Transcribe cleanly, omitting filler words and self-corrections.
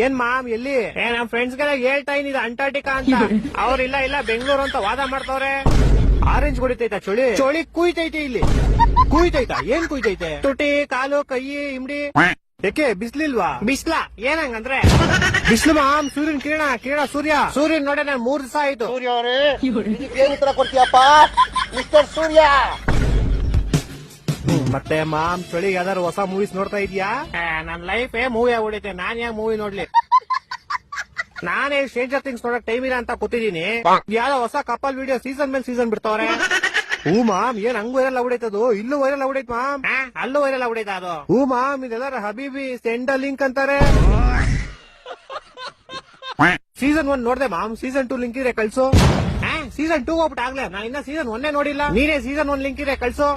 ಏನ್ ಮಾಮ್ ಎಲ್ಲಿ ನಮ್ ಫ್ರೆಂಡ್ಸ್ ಗೆಲ್ಲ ಹೇಳ್ತಾ ಇದೀನಿ ಅಂಟಾರ್ಟಿಕಾ ಅಂತ ಅವ್ರಿಲ್ಲ ಇಲ್ಲ ಬೆಂಗಳೂರು ಅಂತ ವಾದ ಮಾಡ್ತವ್ರೆ. ಆರೆಂಜ್ ಹೊಡಿತೈತಾ ಚಳಿ ಚಳಿ ಕುಯ್ತೈತೆ ಇಲ್ಲಿ ಕುಯ್ತೈತಾ ಏನ್ ಕುಯ್ತೈತೆ ತುಟಿ ಕಾಲು ಕೈ ಇಮ್ಡಿ ಯಾಕೆ ಬಿಸ್ಲಿಲ್ವಾ ಬಿಸ್ಲಾ ಏನಂಗಂದ್ರೆ ಬಿಸ್ಲು ಮಾಮ್ ಸೂರ್ಯನ್ ಕಿರಣ ಸೂರ್ಯನ್ ನೋಡೆ ನಾನು 3 ದಿವಸ ಆಯ್ತು. ಸೂರ್ಯ ಅವರೇ ಏನ್ ಉತ್ತರ ಕೊಡ್ತೀಯಪ್ಪ ಮಿಸ್ಟರ್ ಸೂರ್ಯ? ಮತ್ತೆ ಮಾಮ್ ಚಳಿಗೆ ಯಾವ್ದಾರು ಹೊಸ ಮೂವೀಸ್ ನೋಡ್ತಾ ಇದೀಯಾ? ನನ್ ಲೈಫ್ ಮೂವಿ ಆಗ್ಬಿಡೈತೆ, ನಾನ್ ಯಾಕೆ ಮೂವಿ ನೋಡ್ಲಿ? ನಾನೇ ಸ್ಟ್ರೇಂಜರ್ ಥಿಂಗ್ಸ್ ನೋಡಕ್ ಟೈಮ್ ಇಲ್ಲ ಅಂತ ಕೂತಿದೀನಿ. ಯಾವ್ದೋ ಹೊಸ ಕಪಲ್ ವಿಡಿಯೋ ಸೀಸನ್ ಮೇಲೆ ಸೀಸನ್ ಬಿಡ್ತಾವ್ರೆ. ಹೂ ಮಾಮ್ ಏನ್ ಹಂಗ್ ವೈರಲ್ ಆಗ್ಬಿಡೈತದು? ಇಲ್ಲೂ ವೈರಲ್ ಆಗ್ಬಿಡೈತ್ ಮಾಮ್. ಅಲ್ಲೂ ವೈರಲ್ ಆಗ್ಬಿಡೈತ ಅದು? ಹೂ ಮಾಮ್ ಇದೆಲ್ಲ ಹಬೀಬಿ ಸೆಂಡ್ ಲಿಂಕ್ ಅಂತಾರೆ. ಸೀಸನ್ 1 ನೋಡ್ದೆ ಮಾಮ್, ಸೀಸನ್ 2 ಲಿಂಕ್ ಇದ್ರೆ ಕಳ್ಸು. ಸೀಸನ್ 2 ಹೋಗ್ಬಿಟ್ಟು ಆಗ್ಲೇ ನಾನು ಇನ್ನ ಸೀಸನ್ 1 ನೋಡಿಲ್ಲ. ನೀನೇ ಸೀಸನ್ 1 ಲಿಂಕ್ ಇದ್ರೆ ಕಳ್ಸು.